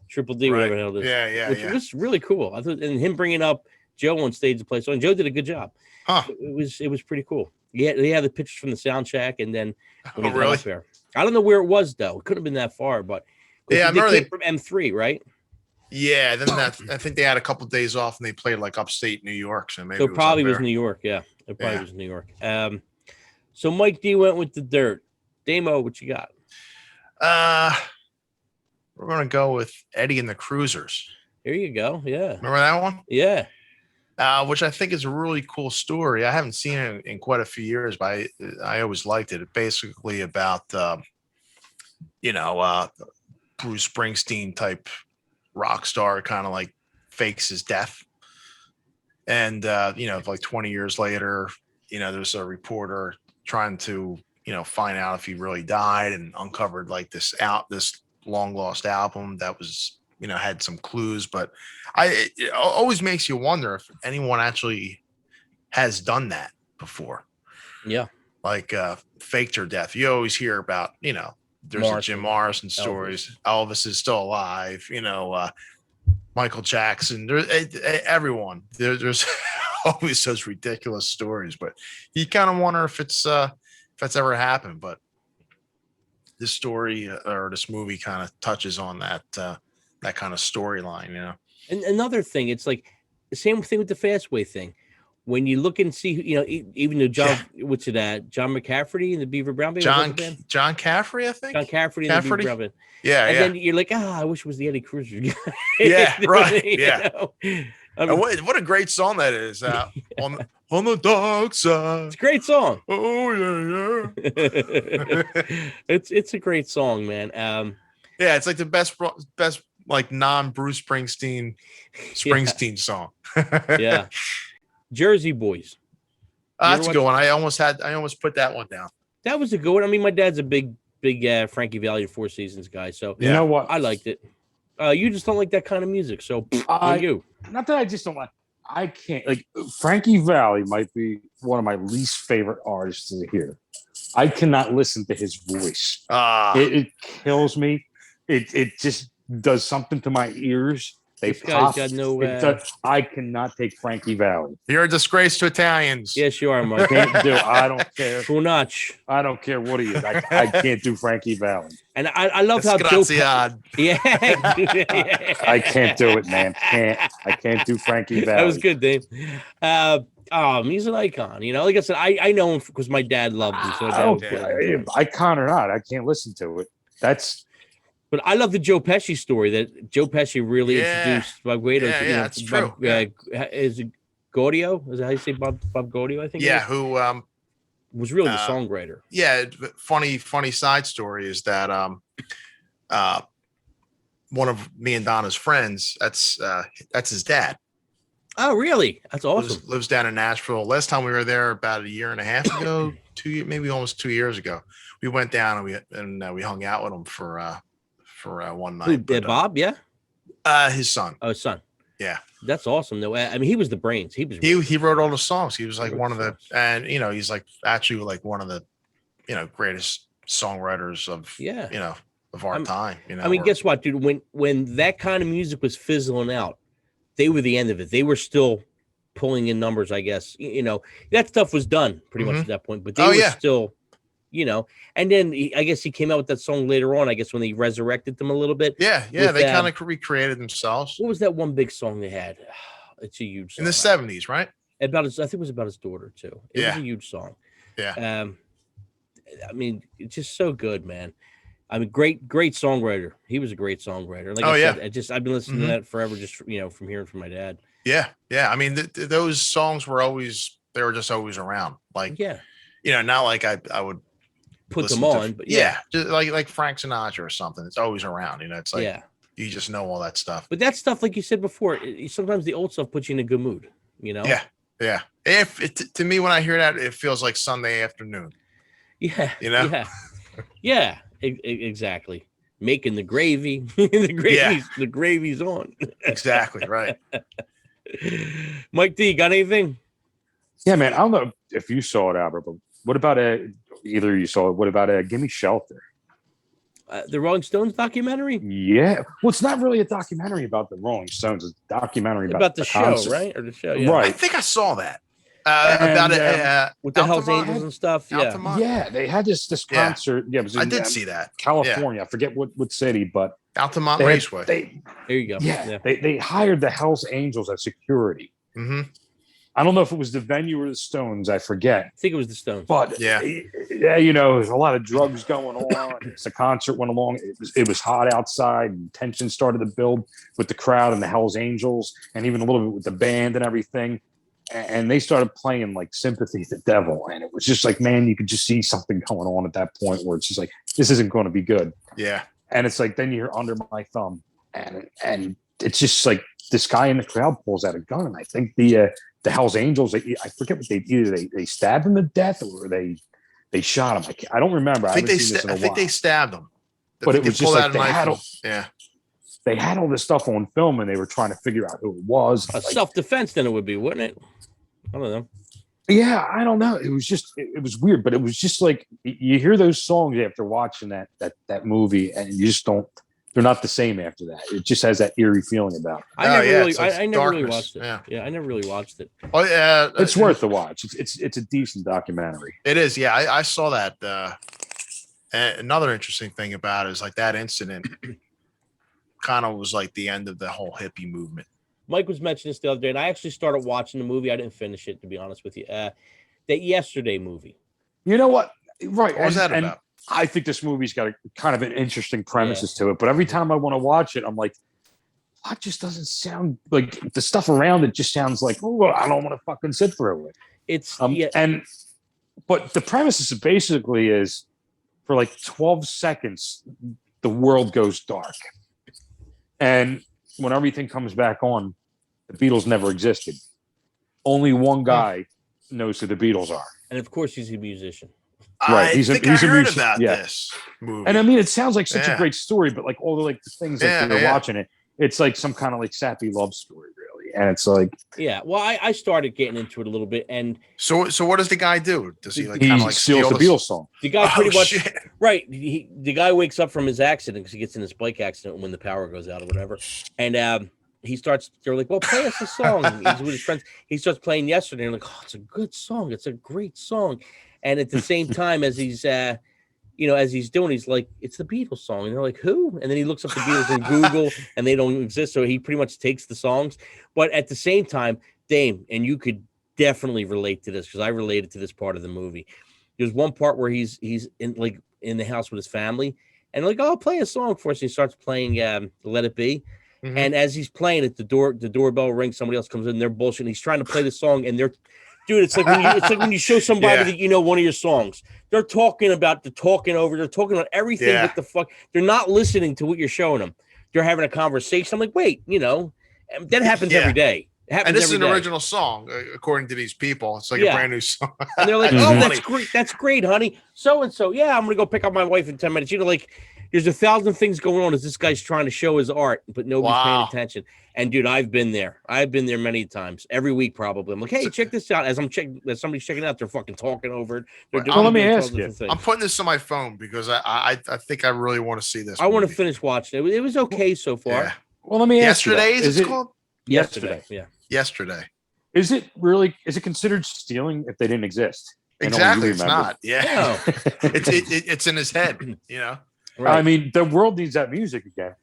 Triple D, whatever the hell it is. Yeah. Which was really cool. I thought, and him bringing up Joe on stage to play song. Joe did a good job. Huh. It was pretty cool. Yeah, they had the pictures from the sound check, and then when he really? Got up there. I don't know where it was though. It couldn't have been that far, but I remember they came from M3, right? Yeah, then I think they had a couple of days off and they played like upstate New York. So maybe it probably was New York. Yeah, it probably was New York. So Mike D went with the dirt. Damo, what you got? We're gonna go with Eddie and the Cruisers. Here you go. Yeah, remember that one? Yeah. Which I think is a really cool story. I haven't seen it in quite a few years, but I always liked it. It's basically about Bruce Springsteen type rock star, kind of like fakes his death, and like 20 years later, there's a reporter trying to find out if he really died, and uncovered like this long lost album that was had some clues. But it always makes you wonder if anyone actually has done that before. Yeah, like faked her death. You always hear about there's a Jim Morrison stories. Elvis is still alive. Michael Jackson. Everyone. There's always those ridiculous stories. But you kind of wonder if that's ever happened. But this story or this movie kind of touches on that kind of storyline. And another thing, it's like the same thing with the Fastway thing. When you look and see, even though John McCafferty and the Beaver Brown Band, John Caffrey, I think. John Cafferty and the Beaver Brown Band. Yeah, and then you're like, I wish it was the Eddie Cruiser. Yeah, right. Yeah. I mean, what a great song that is. On the dark side. It's a great song. Oh yeah. It's a great song, man. Yeah, it's like the best like non-Bruce Springsteen song. Yeah. Jersey Boys. That's a good one. I almost put that one down. That was a good one. I mean, my dad's a big Frankie Valli and Four Seasons guy, so you know what? I liked it. You just don't like that kind of music, so you. Not that I just don't like. I can't like Frankie Valli might be one of my least favorite artists to hear. I cannot listen to his voice. It kills me. It just does something to my ears. They pop. Got no, I cannot take Frankie Valli. You're a disgrace to Italians. Yes, you are, Mike. I don't care. Funach. I don't care what he is. I can't do Frankie Valli. And I love how Joe. Yeah. I can't do it, man. I can't do Frankie Valli. That was good, Dave. He's an icon. Like I said, I know him because my dad loved him. So icon or not, I can't listen to it. But I love the Joe Pesci story that Joe Pesci really introduced Bob Guido. Yeah, that's true. Is it Gaudio? Is that how you say Bob Gaudio? I think. Yeah, who was really the songwriter. Yeah, funny side story is that one of me and Donna's friends, that's his dad. Oh, really? That's awesome. Lives down in Nashville. Last time we were there about a year and a half ago, maybe almost 2 years ago, we went down and we hung out with him for one night. Who, Bob? Yeah. His son. Oh, his son. Yeah. That's awesome. Though. I mean, he was the brains. He wrote all the songs. He was like one of the, and he's like actually like one of the, greatest songwriters of of our time. I mean, guess what, dude? When that kind of music was fizzling out, they were the end of it. They were still pulling in numbers, I guess. That stuff was done pretty much at that point, but they were still, And then I guess he came out with that song later on, I guess when they resurrected them a little bit. Yeah, they kind of recreated themselves. What was that one big song they had? It's a huge song. In the 70s, right? I think it was about his daughter too. It was a huge song. Yeah. I mean, it's just so good, man. I mean, great songwriter. He was a great songwriter. Like said, I've been listening to that forever, just from hearing from my dad. Yeah. I mean, those songs were just always around. Like, not like I would put them on, but just like Frank Sinatra or something. It's always around. It's like you just know all that stuff. But that stuff, like you said before, sometimes the old stuff puts you in a good mood. Yeah. To me, when I hear that, it feels like Sunday afternoon. Yeah. Yeah. Exactly. Making the gravy. The gravy's on. Exactly right. Mike D, got anything? Yeah, man. I don't know if you saw it, Albert, but what about either you saw it? What about Gimme Shelter? The Rolling Stones documentary? Yeah. Well, it's not really a documentary about the Rolling Stones. It's a documentary about the show, concert. right? Or the show, Right. I think I saw that. About it with the Hells Angels and stuff. Yeah, they had this concert. Yeah, it was in, I did see that. California. I forget what city, but Altamont Raceway. There you go. Yeah, they hired the Hells Angels as security. Mm-hmm. I don't know if it was the venue or the Stones. I forget. I think it was the Stones. But there's a lot of drugs going on. The concert went along. It was hot outside, and tension started to build with the crowd and the Hells Angels, and even a little bit with the band and everything. And they started playing like Sympathy for the Devil. And it was just like, man, you could just see something going on at that point where it's just like, this isn't going to be good. Yeah. And it's like, then you hear Under My Thumb. And it's just like this guy in the crowd pulls out a gun. And I think the Hells Angels, I forget what they stabbed him to death or they shot him. I don't remember. I think they stabbed him. But it was just like they had all this stuff on film and they were trying to figure out who it was. Self-defense then it would be, wouldn't it? I don't know. Yeah, I don't know. It was just it was weird, but it was just like you hear those songs after watching that movie and you just don't, they're not the same after that. It just has that eerie feeling about it. I never really watched it. Yeah, I never really watched it. Oh yeah, it's worth the watch. It's a decent documentary. It is. Yeah, I saw that. Another interesting thing about it is like that incident kind of was like the end of the whole hippie movement. Mike was mentioning this the other day, and I actually started watching the movie. I didn't finish it, to be honest with you. That Yesterday movie. You know what? Right. What was that about? I think this movie's got a kind of an interesting premises to it, but every time I want to watch it, I'm like, what just doesn't sound like the stuff around it just sounds like, oh, I don't want to fucking sit through it. It's but the premises basically is for like 12 seconds, the world goes dark. And when everything comes back on, the Beatles never existed. Only one guy knows who the Beatles are. And of course, he's a musician. Right. He's a musician. About this movie. And I mean, it sounds like such a great story, but like all the things that you're watching it, it's like some kind of like sappy love story, really. And it's like, well, I started getting into it a little bit, and so what does the guy do? Does he steals the Beatles song? The guy pretty much right. The guy wakes up from his accident because he gets in this bike accident when the power goes out or whatever, and he starts. They're like, "Well, play us a song." He's with his friends. He starts playing Yesterday, and like, "Oh, it's a good song. It's a great song." And at the same time, as he's as he's doing, he's like, it's the Beatles song. And they're like, who? And then he looks up the Beatles in Google and they don't exist. So he pretty much takes the songs. But at the same time, Dame, and you could definitely relate to this because I related to this part of the movie. There's one part where he's in the house with his family and like, oh, play a song for us. And he starts playing Let It Be. Mm-hmm. And as he's playing it, the doorbell rings, somebody else comes in, they're bullshitting. He's trying to play the song and dude, it's like when you show somebody that you know one of your songs. They're talking about everything but the fuck. They're not listening to what you're showing them. They're having a conversation. I'm like, wait, that happens every day. And this is an original song, according to these people. It's like a brand new song. And they're like, oh, that's great. That's great, honey. So-and-so. Yeah, I'm going to go pick up my wife in 10 minutes. There's 1,000 things going on as this guy's trying to show his art, but nobody's paying attention. And dude, I've been there. I've been there many times, every week probably. I'm like, hey, check this out. As somebody's checking it out, they're fucking talking over it. Let me ask you. I'm putting this on my phone because I think I really want to see this. I want to finish watching it. It was okay so far. Yeah. Well, let me ask you. Is it called? Yesterday. Yeah. Yesterday. Is it considered stealing if they didn't exist? Exactly. It's remember. not. Yeah. No. It's in his head, you know? Right. I mean, the world needs that music again.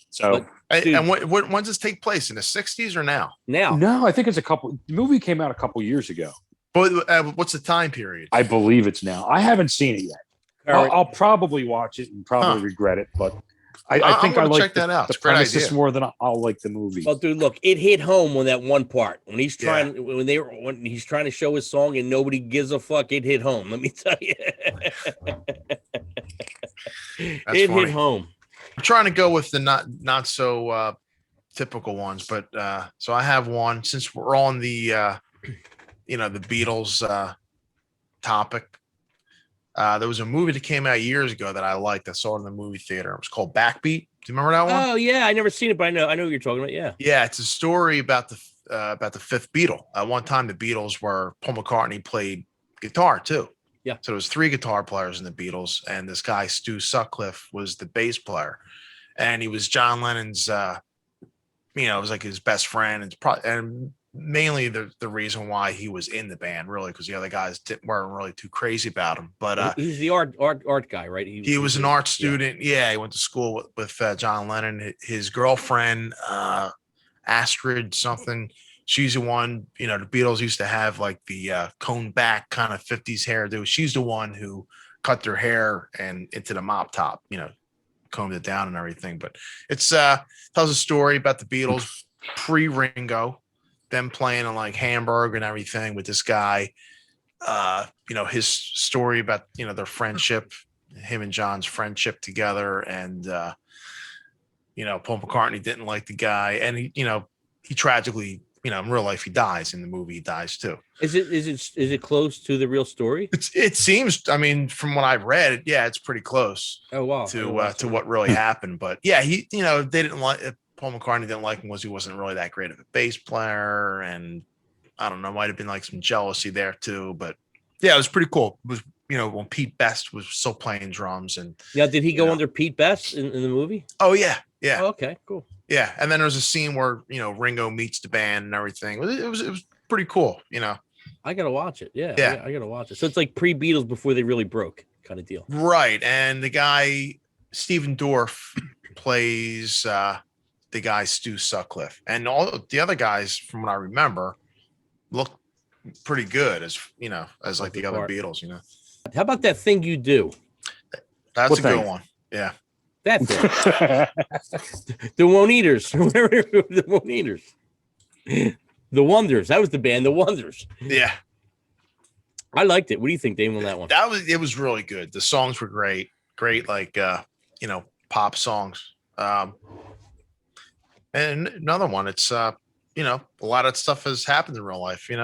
So, And when does this take place? In the 60s or now? now. no, I think it's the movie came out a couple years ago. But what's the time period? I believe it's now. I haven't seen it yet. I'll probably watch it and probably regret it, but I think I like check that out. the premises more than I'll like the movie. Well, dude, look, it hit home on that one part when he's trying when he's trying to show his song and nobody gives a fuck. It hit home. Let me tell you, it hit home. I'm trying to go with the not so typical ones, but so I have one since we're on the the Beatles topic. There was a movie that came out years ago that I liked. I saw it in the movie theater. It was called Backbeat. Do you remember that one? Oh yeah, I never seen it, but I know what you're talking about. Yeah. Yeah, it's a story about the fifth Beatle. At one time, the Beatles were Paul McCartney played guitar too. Yeah. So there was 3 guitar players in the Beatles, and this guy Stu Sutcliffe was the bass player, and he was John Lennon's. It was like his best friend, and mainly the reason why he was in the band, really, because the other guys weren't really too crazy about him. But he's the art guy, right? He was an art student. Yeah, he went to school with John Lennon. His girlfriend, Astrid something, she's the one. The Beatles used to have like the coned back kind of 50s hairdo. She's the one who cut their hair and into the mop top. Combed it down and everything. But it's tells a story about the Beatles pre-Ringo. Them playing in like Hamburg and everything with this guy, his story about, their friendship, him and John's friendship together. And, Paul McCartney didn't like the guy, and he tragically, in real life, he dies. In the movie, he dies too. Is it close to the real story? It seems, I mean, from what I've read, it's pretty close. Oh, wow. To what really happened. But yeah, they didn't like Paul McCartney didn't like him was he wasn't really that great of a bass player, and I don't know, might have been like some jealousy there too. But yeah, it was pretty cool. It was when Pete Best was still playing drums, and did he go under Pete Best in the movie? Oh yeah. Oh, okay, cool. Yeah, and then there's a scene where Ringo meets the band and everything. It was pretty cool. I gotta watch it. Yeah. Yeah. I gotta watch it. So it's like pre-Beatles before they really broke, kind of deal. Right, and the guy Stephen Dorff plays. The guy Stu Sutcliffe, and all the other guys, from what I remember, look pretty good as like the other Beatles. How about That Thing You Do? That's a good one. Yeah, that thing. The Won't Eaters, the Won't Eaters, the Wonders. That was the band, the Wonders. Yeah, I liked it. What do you think, Dave, on that one? It was really good. The songs were great, like pop songs. And another one, it's a lot of stuff has happened in real life. You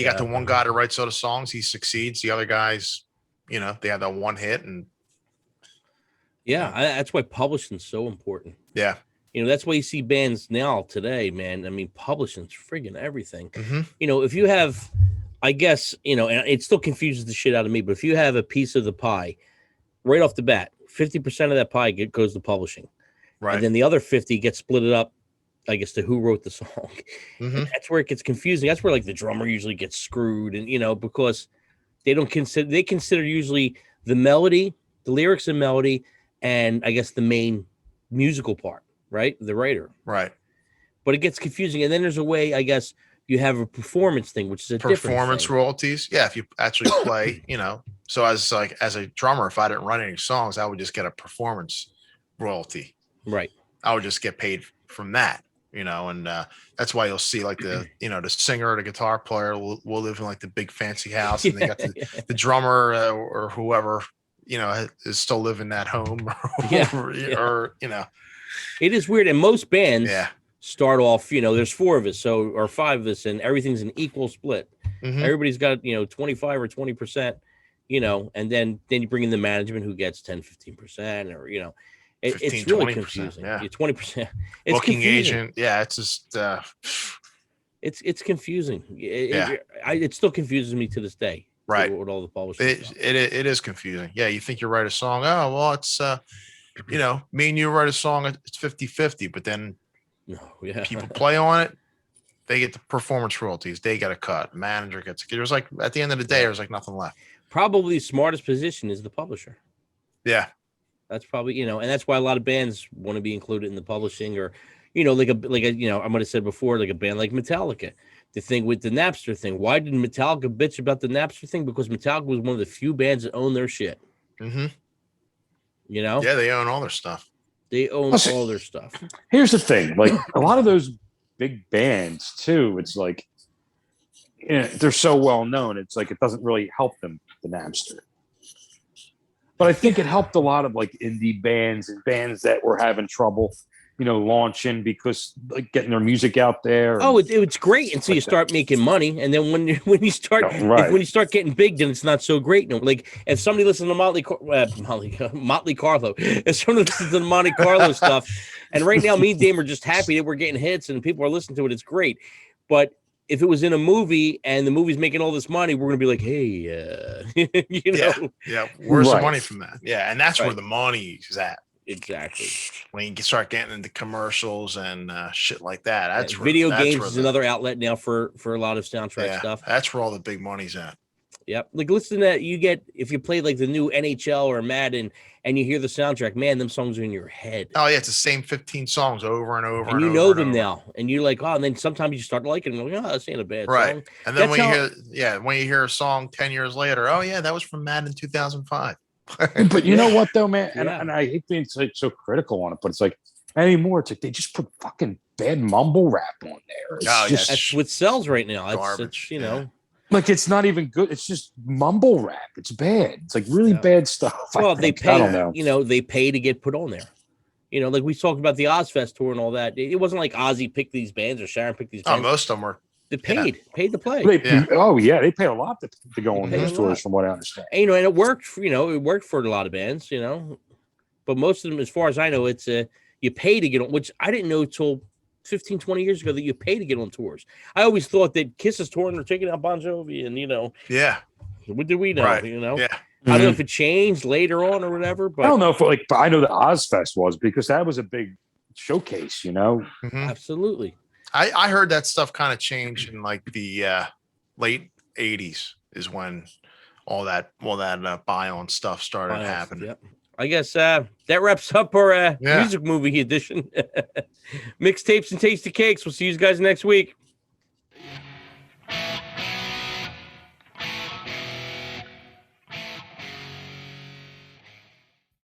got the one guy that writes all the songs, he succeeds. The other guys, they have that one hit, and that's why publishing's so important. Yeah, that's why you see bands now today, man. I mean, publishing's friggin' everything. Mm-hmm. If you have, I guess, and it still confuses the shit out of me, but if you have a piece of the pie right off the bat, 50% of that pie goes to publishing. Right. And then the other 50 gets split it up, I guess, to who wrote the song. Mm-hmm. That's where it gets confusing. That's where like the drummer usually gets screwed, and because they consider usually the melody, the lyrics and melody, and I guess the main musical part, right? The writer. Right. But it gets confusing. And then there's a way, I guess, you have a performance thing, which is a performance royalties. Yeah, if you actually play, So as a drummer, if I didn't write any songs, I would just get a performance royalty. Right. I would just get paid from that, and that's why you'll see like the singer or the guitar player will live in like the big fancy house, and they got the drummer or whoever, is still living at home or It is weird. And most bands start off, there's 4 of us, or 5 of us, and everything's an equal split. Mm-hmm. Everybody's got, 25 or 20%, and then you bring in the management who gets 10, 15%, or, it's really 20%, confusing. Yeah, 20%. It's booking confusing. Agent. Yeah, it's just it's confusing. It still confuses me to this day. Right. With all the publishers. It is confusing. Yeah, you think you write a song. Oh, well, it's me and you write a song. It's 50-50, but then people play on it. They get the performance royalties. They get a cut. Manager gets a cut. It was like at the end of the day, there was like nothing left. Probably the smartest position is the publisher. Yeah. That's probably, and that's why a lot of bands want to be included in the publishing, or, like a, I might have said before, like a band like Metallica. The thing with the Napster thing. Why did Metallica bitch about the Napster thing? Because Metallica was one of the few bands that own their shit. Mm-hmm. Yeah, they own all their stuff. They own all their stuff. Here's the thing. Like, a lot of those big bands, too, it's like, they're so well known. It's like it doesn't really help them, the Napster. But I think it helped a lot of like indie bands and bands that were having trouble, launching, because like getting their music out there. Oh, it's great until you start making money, and then when you start when you start getting big, then it's not so great. No, like if somebody listens to Motley Carlo, if somebody listens to the Monte Carlo stuff, and right now me and Dame are just happy that we're getting hits and people are listening to it. It's great, but if it was in a movie and the movie's making all this money, we're gonna be like, hey, where's the money from that? Yeah, and that's where the money is at. Exactly. When you start getting into commercials and shit like that, that's where, video games is another outlet now for a lot of soundtrack stuff. That's where all the big money's at. Yep. Like listen to that. You get, if you play like the new NHL or Madden and you hear the soundtrack, man, them songs are in your head. Oh yeah, it's the same 15 songs over and over. And you know them now, and you're like, oh, and then sometimes you start liking them. Like, oh, this ain't a bad song. And then when you hear a song 10 years later, oh yeah, that was from Madden 2005. But you know what though, man, and I hate being so critical on it, but it's like anymore, it's like they just put fucking bad mumble rap on there. That's what sells right now. Garbage. Like it's not even good. It's just mumble rap. It's bad. It's like really bad stuff. Well, they pay. I don't know. They pay to get put on there. Like we talked about the Ozfest tour and all that. It wasn't like Ozzy picked these bands or Sharon picked these bands. Oh, most of them were. They paid to play. They pay a lot to go on these tours, from what I understand. And, and it worked. It worked for a lot of bands. But most of them, as far as I know, it's you pay to get on, which I didn't know till 15, 20 years ago that you pay to get on tours. I always thought that Kiss is touring or taking out Bon Jovi, and what did we know? Right. I don't know if it changed later on or whatever. But I don't know if but I know the Ozfest was, because that was a big showcase. Mm-hmm. Absolutely. I heard that stuff kind of changed in like the late 80s is when all that Bion stuff started happening. Yep. I guess that wraps up our music movie edition. Mixtapes and Tasty Cakes. We'll see you guys next week.